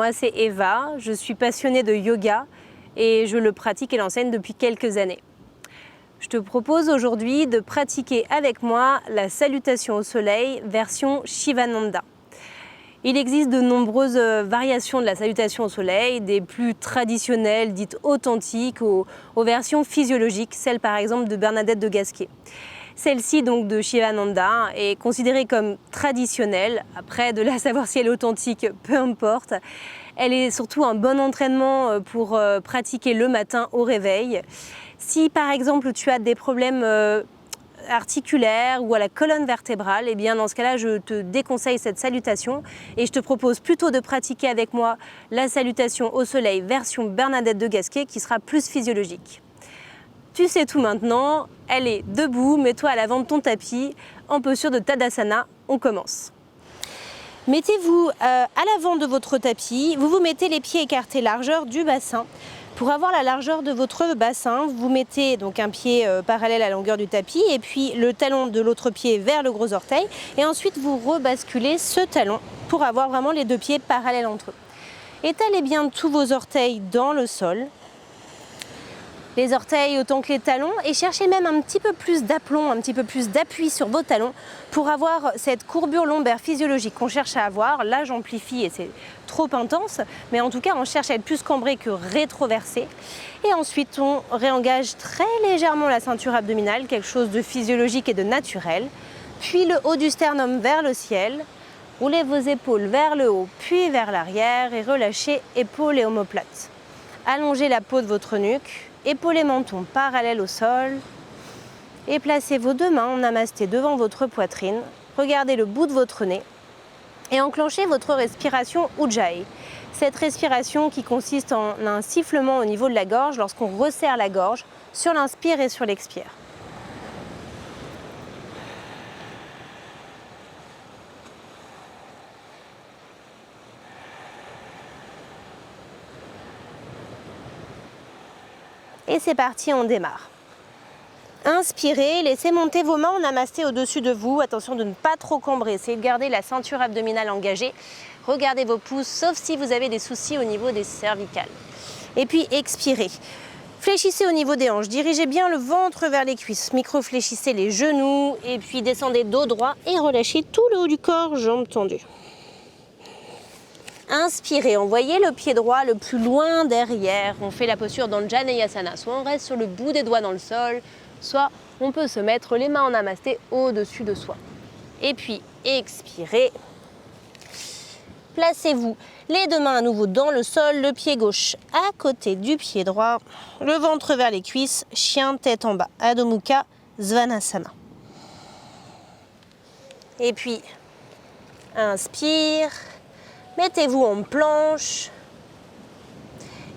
moi c'est Eva, je suis passionnée de yoga et je le pratique et l'enseigne depuis quelques années. Je te propose aujourd'hui de pratiquer avec moi la salutation au soleil version Shivananda. Il existe de nombreuses variations de la salutation au soleil, des plus traditionnelles, dites authentiques, aux versions physiologiques, celle par exemple de Bernadette de Gasquet. Celle-ci donc de Shivananda est considérée comme traditionnelle. Après, de là à savoir si elle est authentique, peu importe. Elle est surtout un bon entraînement pour pratiquer le matin au réveil. Si par exemple tu as des problèmes articulaires ou à la colonne vertébrale, eh bien dans ce cas-là, je te déconseille cette salutation et je te propose plutôt de pratiquer avec moi la salutation au soleil version Bernadette de Gasquet qui sera plus physiologique. Tu sais tout maintenant, elle est debout, mets-toi à l'avant de ton tapis, en posture de Tadasana, on commence. Mettez-vous à l'avant de votre tapis, vous vous mettez les pieds écartés largeur du bassin. Pour avoir la largeur de votre bassin, vous mettez donc un pied parallèle à la longueur du tapis et puis le talon de l'autre pied vers le gros orteil et ensuite vous rebasculez ce talon pour avoir vraiment les deux pieds parallèles entre eux. Étalez bien tous vos orteils dans le sol, les orteils autant que les talons et cherchez même un petit peu plus d'aplomb, un petit peu plus d'appui sur vos talons pour avoir cette courbure lombaire physiologique qu'on cherche à avoir. Là j'amplifie et c'est trop intense, mais en tout cas on cherche à être plus cambré que rétroversé. Et ensuite on réengage très légèrement la ceinture abdominale, quelque chose de physiologique et de naturel. Puis le haut du sternum vers le ciel, roulez vos épaules vers le haut puis vers l'arrière et relâchez épaules et omoplates. Allongez la peau de votre nuque. Épaules et menton parallèles au sol et placez vos deux mains en namasté devant votre poitrine. Regardez le bout de votre nez et enclenchez votre respiration Ujjayi. Cette respiration qui consiste en un sifflement au niveau de la gorge lorsqu'on resserre la gorge sur l'inspire et sur l'expire. Et c'est parti, on démarre. Inspirez, laissez monter vos mains en namasté au-dessus de vous. Attention de ne pas trop cambrer, essayez de garder la ceinture abdominale engagée. Regardez vos pouces, sauf si vous avez des soucis au niveau des cervicales. Et puis expirez. Fléchissez au niveau des hanches, dirigez bien le ventre vers les cuisses. Micro-fléchissez les genoux et puis descendez dos droit et relâchez tout le haut du corps, jambes tendues. Inspirez, envoyez le pied droit le plus loin derrière. On fait la posture dans le Janeyasana. Soit on reste sur le bout des doigts dans le sol, soit on peut se mettre les mains en namasté au-dessus de soi. Et puis, expirez. Placez-vous les deux mains à nouveau dans le sol, le pied gauche à côté du pied droit, le ventre vers les cuisses, chien tête en bas, Adho Mukha Svanasana. Et puis, inspire. Mettez-vous en planche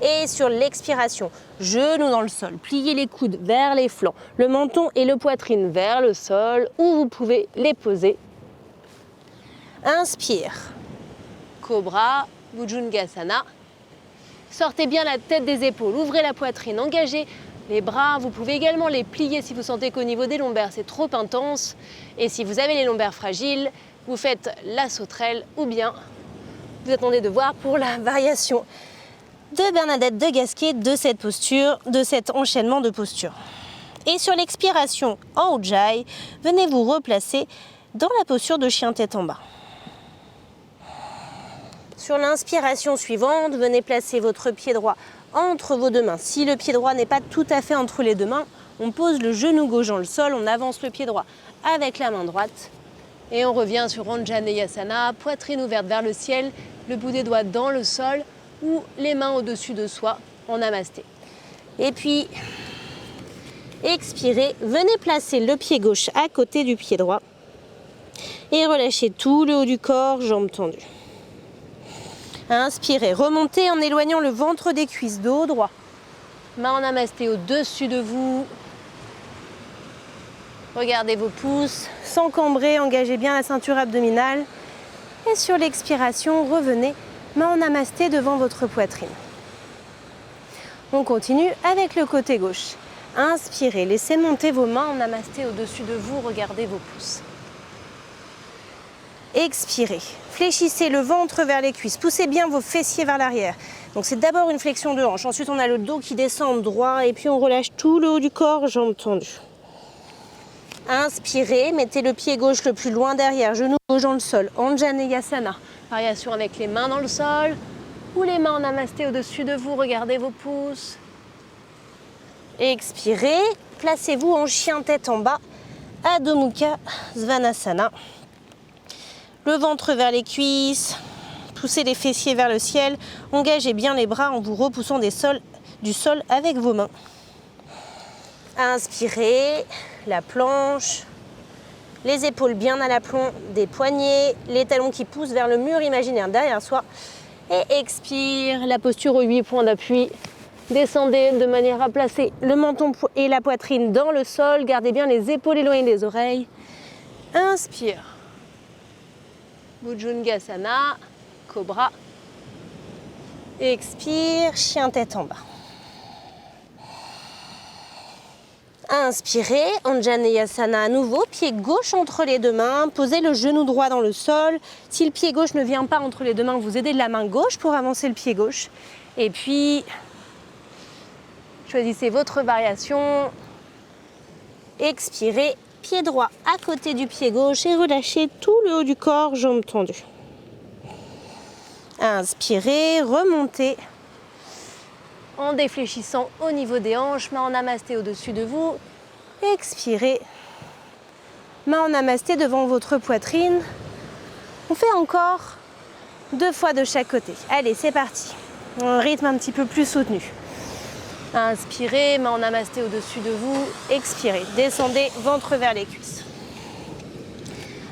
et sur l'expiration, genoux dans le sol, pliez les coudes vers les flancs, le menton et le poitrine vers le sol où vous pouvez les poser. Inspire, Cobra, Bhujangasana. Sortez bien la tête des épaules, ouvrez la poitrine, engagez les bras. Vous pouvez également les plier si vous sentez qu'au niveau des lombaires c'est trop intense. Et si vous avez les lombaires fragiles, vous faites la sauterelle ou bien vous attendez de voir pour la variation de Bernadette de Gasquet de cette posture, de cet enchaînement de postures. Et sur l'expiration en Ujjayi, venez vous replacer dans la posture de chien tête en bas. Sur l'inspiration suivante, venez placer votre pied droit entre vos deux mains. Si le pied droit n'est pas tout à fait entre les deux mains, on pose le genou gauche dans le sol, on avance le pied droit avec la main droite. Et on revient sur Anjaneyasana, poitrine ouverte vers le ciel, le bout des doigts dans le sol ou les mains au-dessus de soi en namasté. Et puis, expirez, venez placer le pied gauche à côté du pied droit et relâchez tout le haut du corps, jambes tendues. Inspirez, remontez en éloignant le ventre des cuisses, dos droit. Main en namasté au-dessus de vous. Regardez vos pouces, sans cambrer, engagez bien la ceinture abdominale. Et sur l'expiration, revenez, main en namasté devant votre poitrine. On continue avec le côté gauche. Inspirez, laissez monter vos mains en namasté au-dessus de vous, regardez vos pouces. Expirez. Fléchissez le ventre vers les cuisses. Poussez bien vos fessiers vers l'arrière. Donc c'est d'abord une flexion de hanche. Ensuite, on a le dos qui descend droit et puis on relâche tout le haut du corps, jambes tendues. Inspirez, mettez le pied gauche le plus loin derrière, genou gauche dans le sol. Anjaneyasana. Variation avec les mains dans le sol ou les mains en namasté au-dessus de vous. Regardez vos pouces. Expirez. Placez-vous en chien tête en bas. Adho Mukha Svanasana. Le ventre vers les cuisses. Poussez les fessiers vers le ciel. Engagez bien les bras en vous repoussant du sol avec vos mains. Inspirez, la planche, les épaules bien à l'aplomb des poignets, les talons qui poussent vers le mur imaginaire derrière soi. Et expire, la posture aux 8 points d'appui. Descendez de manière à placer le menton et la poitrine dans le sol. Gardez bien les épaules éloignées des oreilles. Inspire. Bhujangasana, cobra. Expire, chien tête en bas. Inspirez, Anjaneyasana à nouveau, pied gauche entre les deux mains, posez le genou droit dans le sol. Si le pied gauche ne vient pas entre les deux mains, vous aidez de la main gauche pour avancer le pied gauche. Et puis, choisissez votre variation. Expirez, pied droit à côté du pied gauche et relâchez tout le haut du corps, jambes tendues. Inspirez, remontez. En défléchissant au niveau des hanches, main en namasté au-dessus de vous. Expirez. Main en namasté devant votre poitrine. On fait encore 2 fois de chaque côté. Allez, c'est parti. Un rythme un petit peu plus soutenu. Inspirez, main en namasté au-dessus de vous. Expirez. Descendez, ventre vers les cuisses.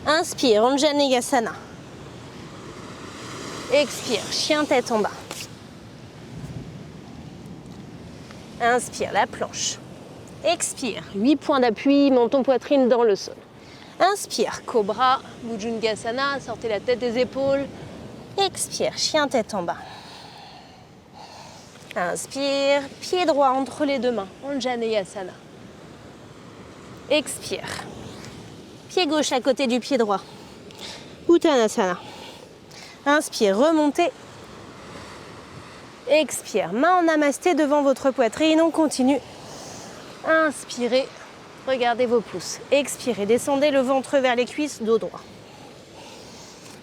Inspire, Anjaneyasana. Expire, chien tête en bas. Inspire, la planche. Expire, 8 points d'appui, menton poitrine dans le sol. Inspire, cobra, Bhujangasana, sortez la tête des épaules. Expire, chien tête en bas. Inspire, pied droit entre les deux mains, Anjaneyasana. Expire, pied gauche à côté du pied droit, Uttanasana. Inspire, remontez. Expire, main en namasté devant votre poitrine, on continue. Inspirez, regardez vos pouces. Expirez, descendez le ventre vers les cuisses, dos droit.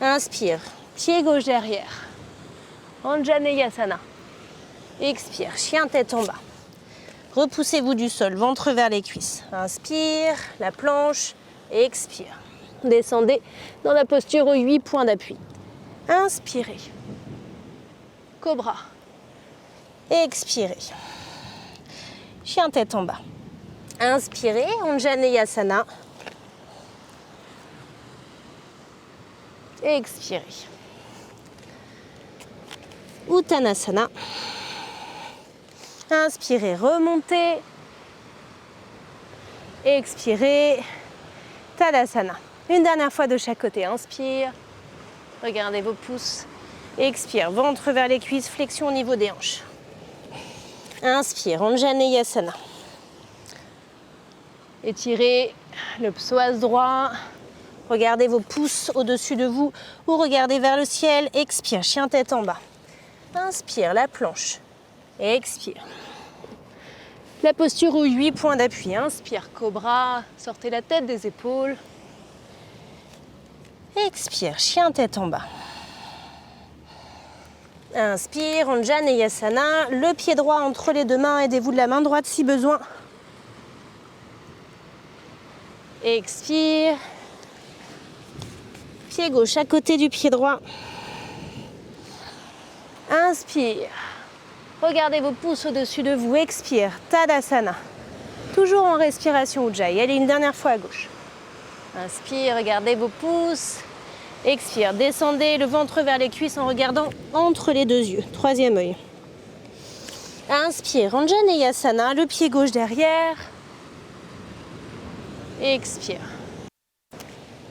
Inspire, pied gauche derrière. Anjaneyasana. Expire, chien tête en bas. Repoussez-vous du sol, ventre vers les cuisses. Inspire, la planche, expire. Descendez dans la posture aux 8 points d'appui. Inspirez. Cobra. Expirez. Chien tête en bas. Inspirez, Anjaneyasana. Expirez. Uttanasana. Inspirez, remontez. Expirez. Tadasana. Une dernière fois de chaque côté. Inspire. Regardez vos pouces. Expire, ventre vers les cuisses, flexion au niveau des hanches. Inspire, Anjaneyasana. Étirez le psoas droit. Regardez vos pouces au-dessus de vous ou regardez vers le ciel. Expire, chien tête en bas. Inspire, la planche. Expire. La posture aux 8 points d'appui. Inspire, cobra. Sortez la tête des épaules. Expire, chien tête en bas. Inspire, Anjaneyasana. Le pied droit entre les deux mains. Aidez-vous de la main droite si besoin. Expire. Pied gauche à côté du pied droit. Inspire. Regardez vos pouces au-dessus de vous. Expire. Tadasana. Toujours en respiration Ujjayi. Allez, une dernière fois à gauche. Inspire, regardez vos pouces. Expire, descendez le ventre vers les cuisses en regardant entre les deux yeux. 3e œil. Inspire, Anjaneyasana, le pied gauche derrière. Expire.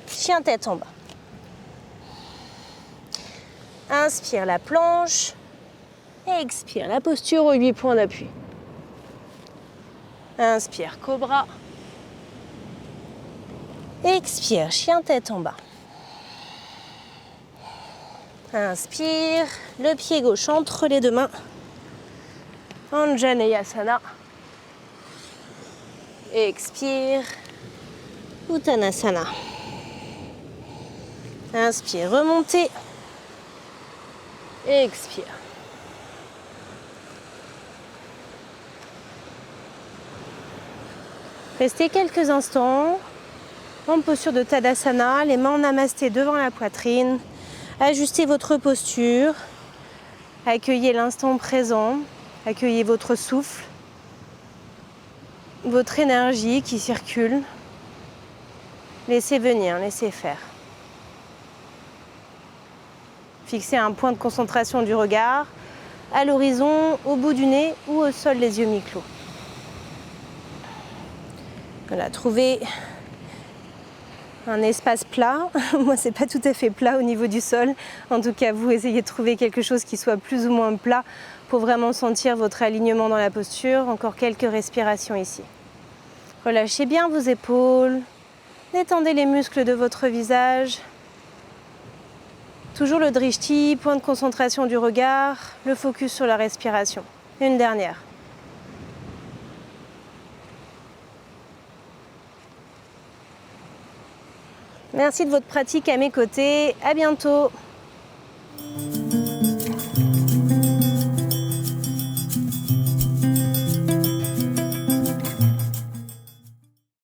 Chien tête en bas. Inspire la planche. Expire la posture aux 8 points d'appui. Inspire, cobra. Expire, chien tête en bas. Inspire, le pied gauche entre les deux mains. Anjaneyasana. Expire, Uttanasana. Inspire, remontez. Expire. Restez quelques instants en posture de Tadasana, les mains en namasté devant la poitrine. Ajustez votre posture. Accueillez l'instant présent. Accueillez votre souffle, votre énergie qui circule. Laissez venir, laissez faire. Fixez un point de concentration du regard à l'horizon, au bout du nez ou au sol, les yeux mi-clos. Voilà, trouvez un espace plat. Moi, c'est pas tout à fait plat au niveau du sol. En tout cas, vous essayez de trouver quelque chose qui soit plus ou moins plat pour vraiment sentir votre alignement dans la posture. Encore quelques respirations ici. Relâchez bien vos épaules. Détendez les muscles de votre visage. Toujours le drishti, point de concentration du regard, le focus sur la respiration. Une dernière. Merci de votre pratique à mes côtés. À bientôt.